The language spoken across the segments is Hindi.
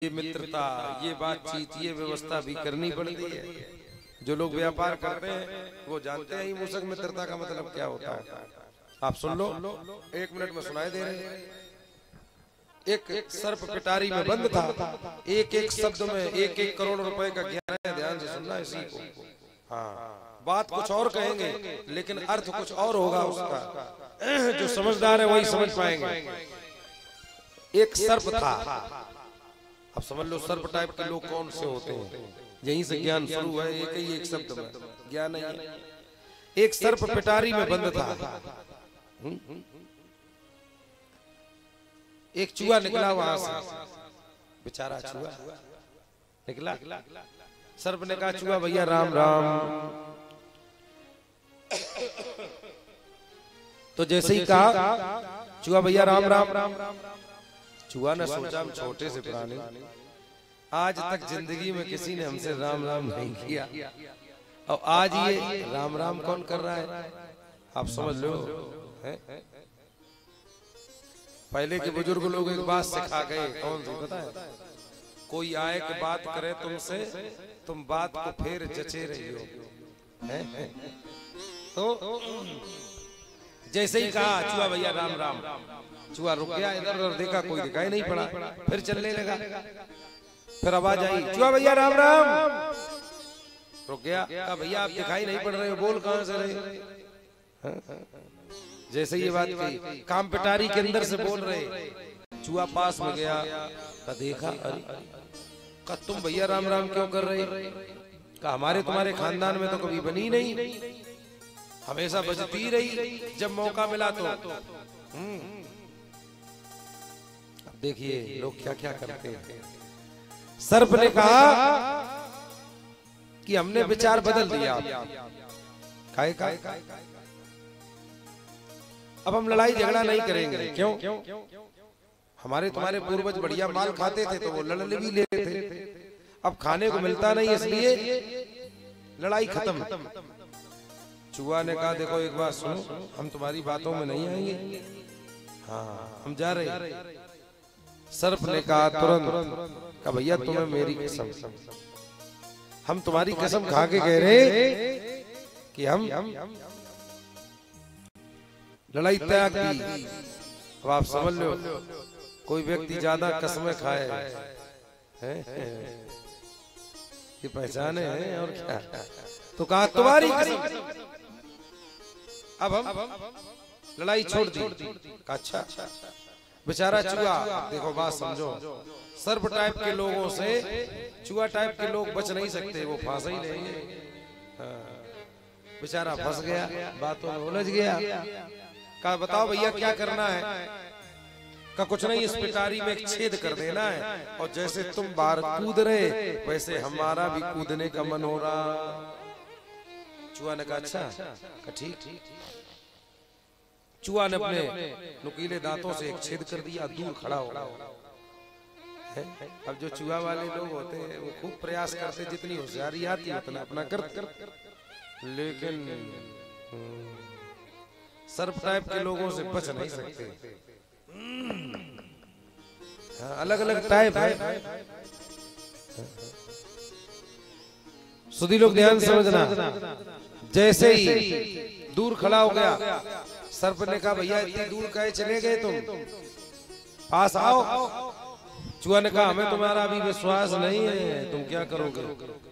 ये मित्रता, ये बातचीत, ये व्यवस्था भी करनी पड़ती है। जो लोग व्यापार करते हैं वो जानते हैं ही मूसक मित्रता का मतलब क्या होता है। आप सुन लो, 1 मिनट में सुनाई दे रहे हैं। एक सर्प पिटारी में बंद था, एक एक शब्द में 1-1 करोड़ रुपए का ज्ञान है। ध्यान से सुनना इसी को। हाँ, बात कुछ और कहेंगे लेकिन अर्थ कुछ और होगा उसका। जो समझदार है वही समझ पाएंगे। एक सर्प था, अब समझ लो सर्प टाइप के लोग कौन से होते हैं। यहीं से ज्ञान शुरू है, एक शब्द में ज्ञान नहीं है। एक सर्प पिटारी में बंद था, एक चूहा निकला वहां से, बेचारा चूहा निकला। सर्प ने कहा चूहा भैया राम राम। तो जैसे ही कहा चूहा भैया राम राम, चूहा ने सोचा हम छोटे से प्राणी, आज तक जिंदगी में किसी ने हमसे राम राम नहीं किया, और आज ये राम राम कौन कर रहा है। आप समझ लो, पहले के बुजुर्ग लोग एक बात सिखा गए, कौन सी पता है। कोई आए कि बात करे तुमसे, तुम बात को फिर जचे रही हो। तो जैसे ही कहा चूहा भैया राम राम, चूहा रुक गया, इधर उधर देखा, कोई दिखाई नहीं पड़ा, फिर चलने लगा। फिर आवाज आई चूहा भैया राम राम, रुक गया, कहा भैया आप दिखाई नहीं पड़ रहे हो, बोल कहां से रहे। जैसे ये बात कही, काम पिटारी के अंदर से बोल रहे। चूहा पास में गया, का देखा, अरे का तुम भैया राम राम क्यों कर रहे। का हमारे तुम्हारे खानदान में तो कभी बनी नहीं, हमेशा बजती रही जब मौका मिला तो। अब देखिए लोग क्या क्या करते हैं। सर्प ने कहा कि हमने विचार बदल दिया, काहे का अब हम लड़ाई झगड़ा नहीं करेंगे। क्यों? हमारे तुम्हारे पूर्वज बढ़िया माल खाते थे तो वो लड़ भी लेते थे, अब खाने को मिलता नहीं इसलिए लड़ाई खत्म। चूहा ने कहा देखो एक बात सुनो, हम तुम्हारी बातों में नहीं आएंगे, हाँ हम जा रहे। सर्प ने कहा तुरंत, का भैया तुम्हें मेरी कसम, हम तुम्हारी कसम खा के कह रहे कि हम लड़ाई त्याग दी। अब आप समझ लो, कोई व्यक्ति ज्यादा कसमें खाए हैं, ये पहचाने हैं और क्या। तो कहा तुम्हारी कसम, अब हम लड़ाई छोड़ दी। अच्छा, बेचारा चूहा, देखो बात समझो, सर्प टाइप के लोगों से चूहा टाइप के लोग बच नहीं सकते, वो फांसा ही लेंगे। बेचारा फंस गया, बातों में उलझ गया। कहा बताओ भैया क्या करना है। का कुछ नहीं, इस पिटारी में एक छेद कर देना है, और जैसे तुम बाहर कूद रहे वैसे हमारा भी कूदने का मन हो रहा। चूहा ने कहा अच्छा ठीक। चूहा ने अपने नुकीले दांतों से एक छेद कर दिया, दूर खड़ा हो गया। अब जो चूहा वाले लोग होते हैं वो खूब प्रयास करते, जितनी होशियारी आती है उतना अपना करते, लेकिन सर्प टाइप के लोगों से बच नहीं सकते। अलग अलग टाइप है। सुधी लोग ध्यान समझना। जैसे ही दूर खड़ा हो गया, सर्प ने कहा भैया इतनी दूर कहे चले गए तुम, पास आओ। चूहा ने कहा हमें तुम्हारा अभी विश्वास नहीं है, तुम क्या करोगे।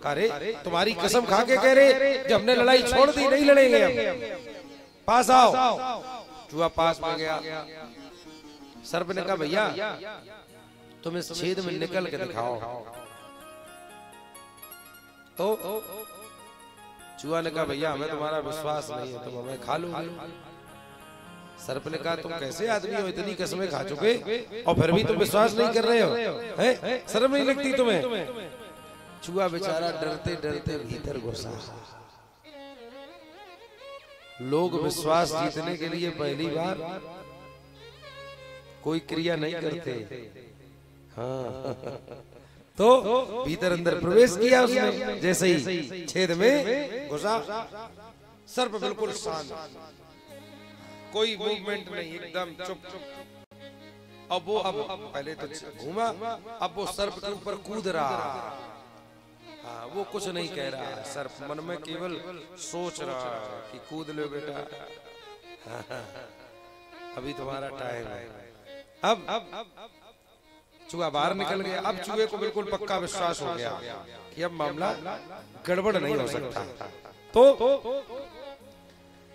अरे तुम्हारी कसम खा के कह रहे जब हमने लड़ाई छोड़ दी नहीं लड़ेंगे हम, पास आओ। चूहा पास में गया। सर्प ने कहा भैया तुम इस छेद में निकल के दिखाओ। तो चूहा ने कहा भैया हमें तुम्हारा विश्वास नहीं है, तुम हमें खा लोगे। सर्प ने कहा तुम कैसे आदमी हो, इतनी कसमें खा चुके और फिर भी तुम विश्वास नहीं कर रहे हो, हैं? शर्म नहीं लगती तुम्हें। चूहा बेचारा डरते डरते भीतर घुसा। लोग विश्वास जीतने के लिए पहली बार कोई क्रिया नहीं करते। हाँ तो भीतर अंदर प्रवेश किया उसने, जैसे ही छेद में घुसा, सर्प बिल्कुल शांत, कोई मूवमेंट नहीं, एकदम चुप। अब वो अब पहले तो घूमा, अब वो सर्प के ऊपर कूद रहा। हाँ, वो कुछ नहीं कह रहा, सर्प मन में केवल सोच रहा कि कूद लो बेटा, अभी तुम्हारा टाइम है। अब चूहा बाहर निकल गया। अब चूहे को बिल्कुल पक्का विश्वास हो गया कि अब मामला गड़बड़ नहीं हो सकता। तो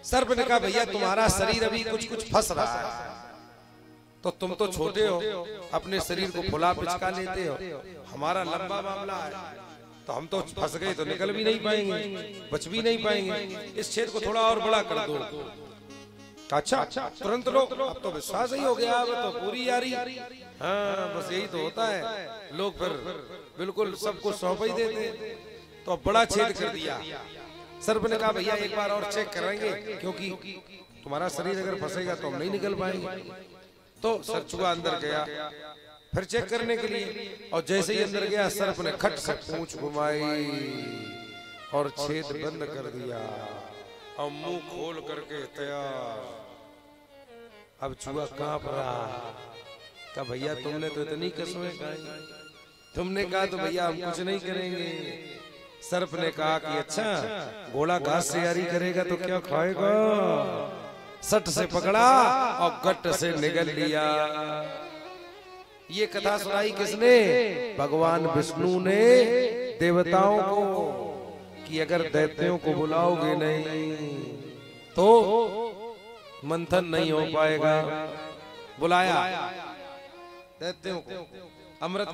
सर्प ने कहा भैया तुम्हारा शरीर अभी कुछ कुछ फंस रहा है, तो तुम तो छोटे हो, अपने शरीर को फुला पिचका लेते हो, हमारा लंबा मामला है, तो हम तो फंस गए तो निकल भी नहीं पाएंगे, बच भी नहीं पाएंगे, इस छेद को थोड़ा और बड़ा कर दो। अच्छा तुरंत लो, अब तो विश्वास ही हो गया, अब तो पूरी यारी। हाँ बस यही तो होता है, लोग फिर बिल्कुल सबको सौंप ही देते। तो बड़ा छेद कर दिया। सर्प ने कहा भैया एक बार और चेक करेंगे, क्योंकि तुम्हारा शरीर अगर फंसेगा तो हम नहीं निकल पाएंगे। तो चूहा अंदर गया फिर चेक करने के लिए, और जैसे ही अंदर गया सर्प ने खट से पूंछ घुमाई और छेद बंद कर दिया और मुंह खोल करके तैयार। अब चूहा कांप रहा, कहा भैया तुमने तो इतनी कसमें खाई, तुमने कहा तो भैया हम कुछ नहीं करेंगे। सर्प ने कहा कि अच्छा घोड़ा घास से यारी करेगा तो क्या खाएगा। सट से पकड़ा और गट से निगल लिया। ये कथा सुनाई किसने? भगवान विष्णु ने देवताओं को, कि अगर दैत्यों को बुलाओगे नहीं तो मंथन नहीं हो पाएगा। बुलाया दैत्यों को, अमृत